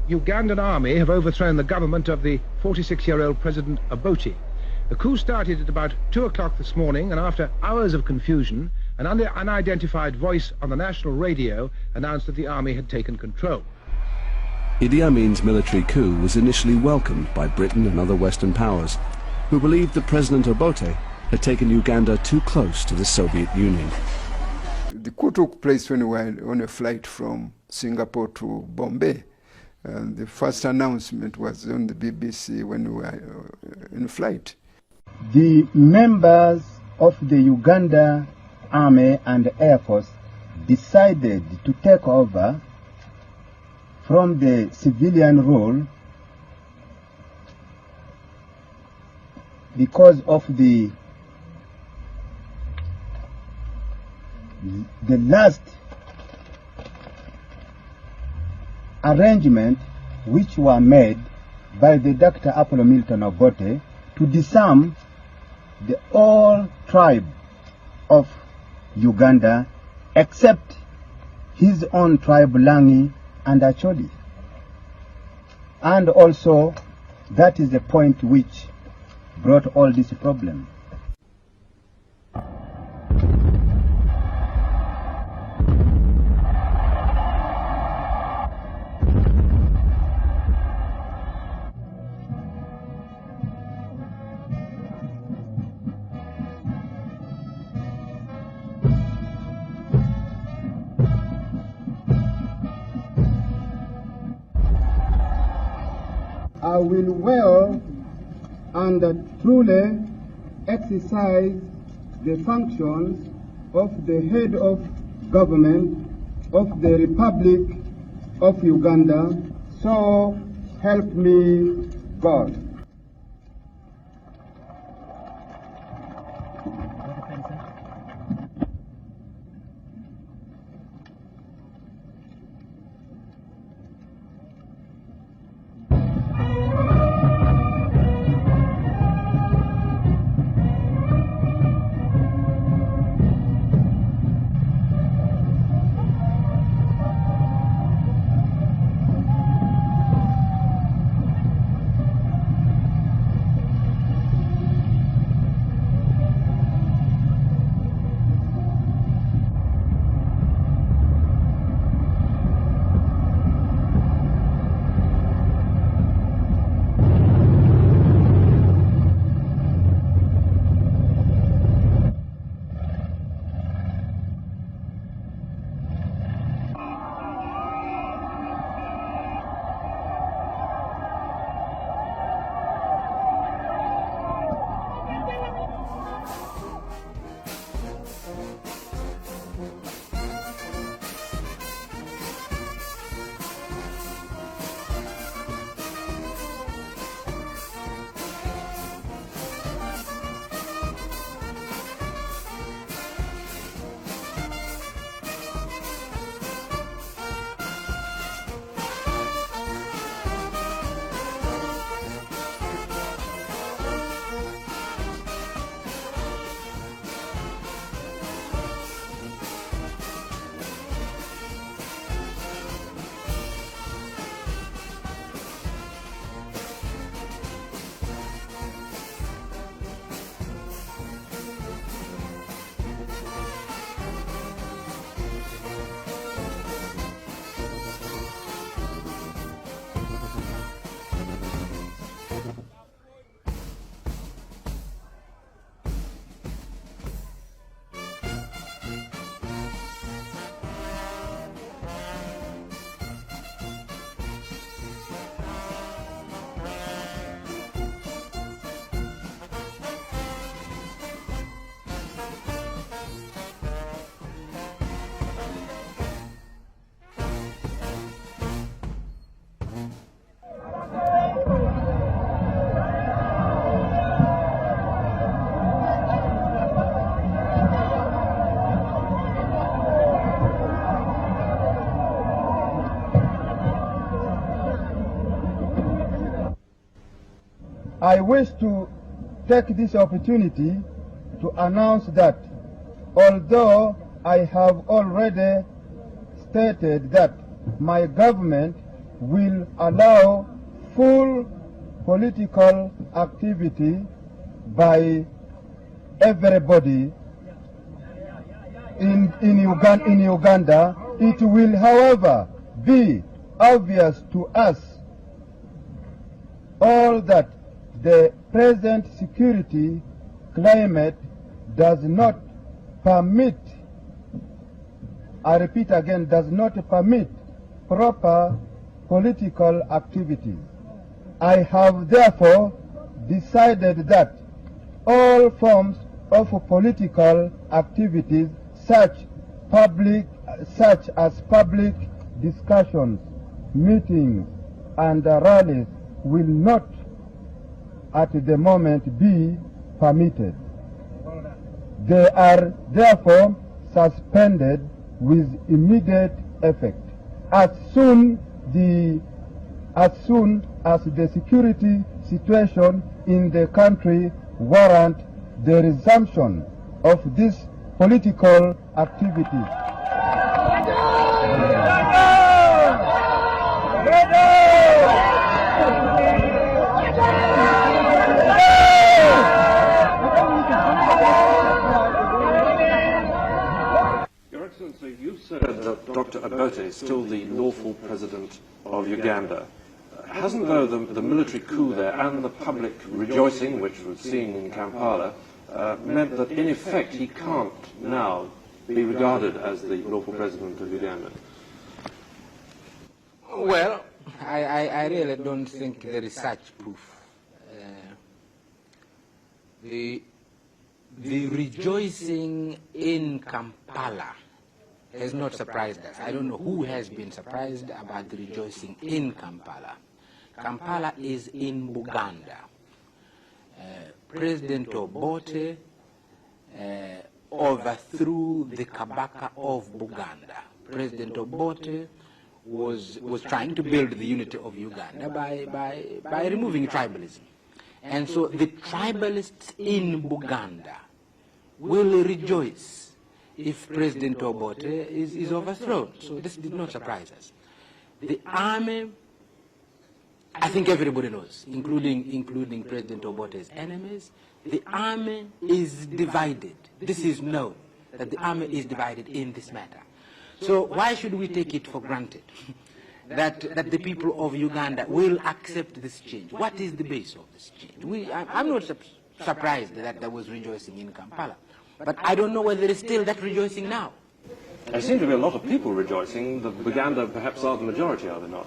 Ugandan army have overthrown the government of the 46-year-old President Obote. The coup started at about 2 o'clock this morning, and after hours of confusion, an unidentified voice on the national radio announced that the army had taken control. Idi Amin's military coup was initially welcomed by Britain and other Western powers, who believed that President Obote had taken Uganda too close to the Soviet Union. The coup took place when we were on a flight from Singapore to Bombay. The first announcement was on the BBC when we were in flight. The members of the Uganda Army and Air Force decided to take over from the civilian role because of the last arrangement which were made by the Dr. Apollo Milton Obote to disarm the all tribe of Uganda except his own tribe Langi and Acholi. And also that is the point which brought all this problem. I will well and truly exercise the functions of the head of government of the Republic of Uganda, so help me God. I wish to take this opportunity to announce that although I have already stated that my government will allow full political activity by everybody in Uganda. It will, however, be obvious to us all that the present security climate does not permit, I repeat again, does not permit proper political activities. I have therefore decided that all forms of political activities such as public discussions, meetings, and rallies will not at the moment be permitted. They are therefore suspended with immediate effect as soon as the security situation in the country warrant the resumption of this political activity. Your Excellency, you said that Dr. Obote is still the lawful president of Uganda. Hasn't, though, the military coup there and the public rejoicing, which was seen in Kampala, meant that, in effect, he can't now be regarded as the lawful president of Uganda? Well, I really don't think there is such proof. The rejoicing in Kampala has not surprised us. I don't know who has been surprised about the rejoicing in Kampala. Kampala is in Buganda. President Obote overthrew the Kabaka of Buganda. President Obote was trying to build the unity of Uganda by removing tribalism. And so the tribalists in Buganda will rejoice if President Obote is overthrown. So this did not surprise us. The army, I think everybody knows, including President Obote's enemies, the army is divided. This is known, that the army is divided in this matter. So why should we take it for granted that the people of Uganda will accept this change? What is the base of this change? I'm not surprised that there was rejoicing in Kampala, but I don't know whether there is still that rejoicing now. There seem to be a lot of people rejoicing. The Buganda perhaps are the majority, are they not?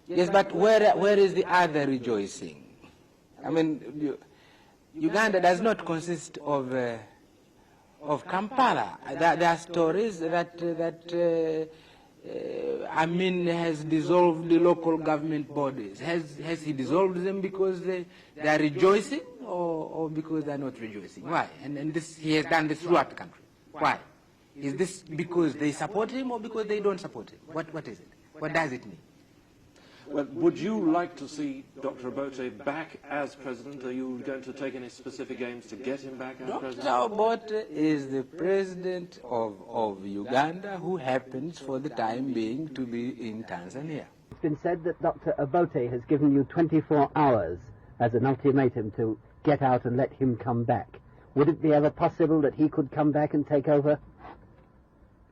Yes, but where is the other rejoicing? I mean, Uganda does not consist of Kampala. There are stories that Amin has dissolved the local government bodies. Has he dissolved them because they are rejoicing or because they are not rejoicing? Why? And this, he has done this throughout the country. Why? Is this because they support him or because they don't support him? What is it? What does it mean? Well, would you like to see Dr. Obote back as president? Are you going to take any specific aims to get him back as president? Dr. Obote is the president of Uganda, who happens for the time being to be in Tanzania. It's been said that Dr. Obote has given you 24 hours as an ultimatum to get out and let him come back. Would it be ever possible that he could come back and take over?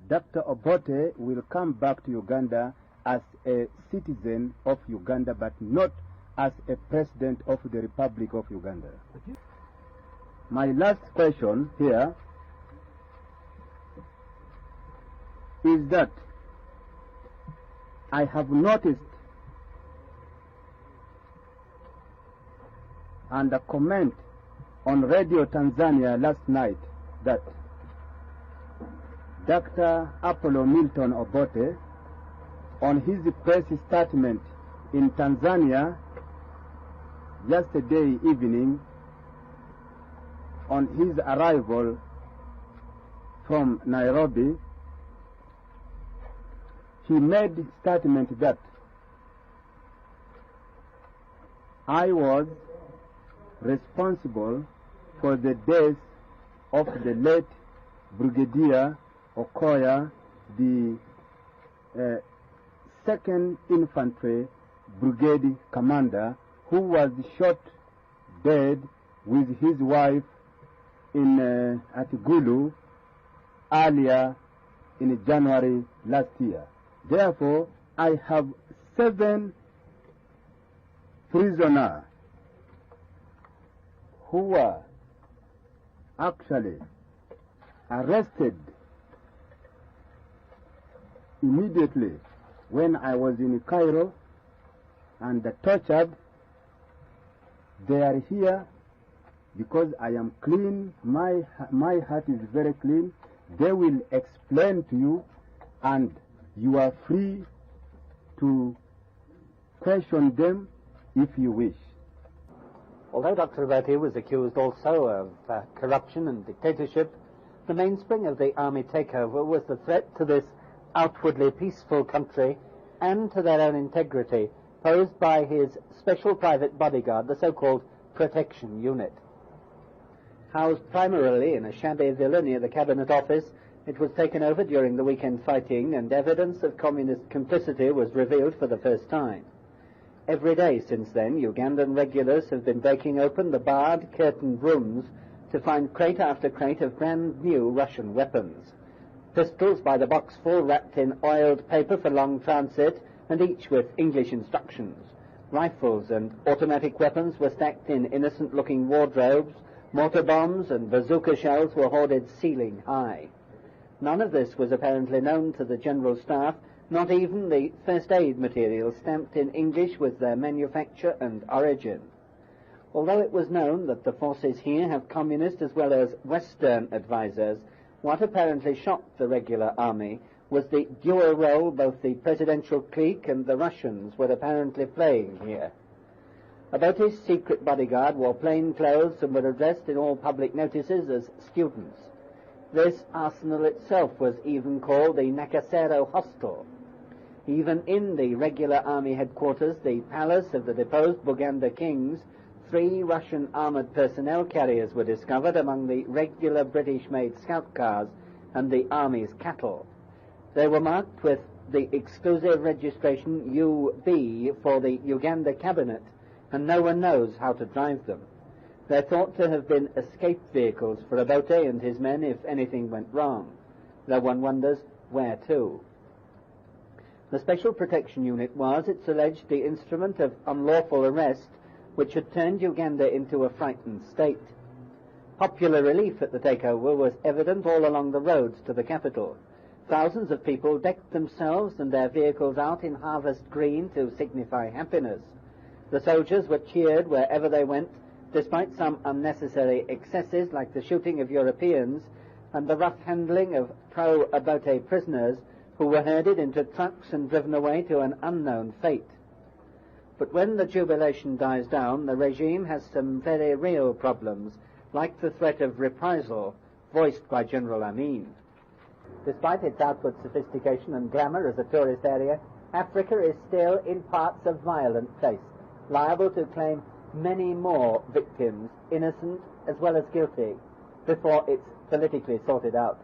Dr. Obote will come back to Uganda as a citizen of Uganda, but not as a president of the Republic of Uganda. My last question here is that I have noticed and a comment on Radio Tanzania last night that Dr. Apollo Milton Obote, on his press statement in Tanzania yesterday evening, on his arrival from Nairobi, he made statement that I was responsible for the death of the late Brigadier Okoya, the 2nd Infantry Brigade commander who was shot dead with his wife at Gulu earlier in January last year. Therefore, I have 7 prisoners who were actually arrested immediately when I was in Cairo and tortured. They are here because I am clean, my heart is very clean. They will explain to you, and you are free to question them if you wish. Although Dr. Obote was accused also of corruption and dictatorship, the mainspring of the army takeover was the threat to this outwardly peaceful country and to their own integrity posed by his special private bodyguard, the so-called Protection Unit. Housed primarily in a shabby villa near the Cabinet Office, it was taken over during the weekend fighting, and evidence of communist complicity was revealed for the first time. Every day since then, Ugandan regulars have been breaking open the barred, curtained rooms to find crate after crate of brand new Russian weapons. Pistols by the boxful wrapped in oiled paper for long transit, and each with English instructions. Rifles and automatic weapons were stacked in innocent-looking wardrobes. Mortar bombs and bazooka shells were hoarded ceiling high. None of this was apparently known to the General Staff, not even the first aid materials stamped in English with their manufacture and origin. Although it was known that the forces here have communist as well as Western advisors, what apparently shocked the regular army was the dual role both the presidential clique and the Russians were apparently playing here. Obote's secret bodyguard wore plain clothes and were addressed in all public notices as students. This arsenal itself was even called the Nakasero Hostel. Even in the regular army headquarters, the palace of the deposed Buganda kings, 3 Russian armored personnel carriers were discovered among the regular British-made scout cars and the army's cattle. They were marked with the exclusive registration UB for the Uganda cabinet, and no one knows how to drive them. They're thought to have been escape vehicles for Obote and his men if anything went wrong, though one wonders where to. The Special Protection Unit was, it's alleged, the instrument of unlawful arrest which had turned Uganda into a frightened state. Popular relief at the takeover was evident all along the roads to the capital. Thousands of people decked themselves and their vehicles out in harvest green to signify happiness. The soldiers were cheered wherever they went, despite some unnecessary excesses like the shooting of Europeans and the rough handling of pro-Obote prisoners who were herded into trucks and driven away to an unknown fate. But when the jubilation dies down, the regime has some very real problems, like the threat of reprisal voiced by General Amin. Despite its outward sophistication and glamour as a tourist area, Africa is still in parts a violent place, liable to claim many more victims, innocent as well as guilty, before it's politically sorted out.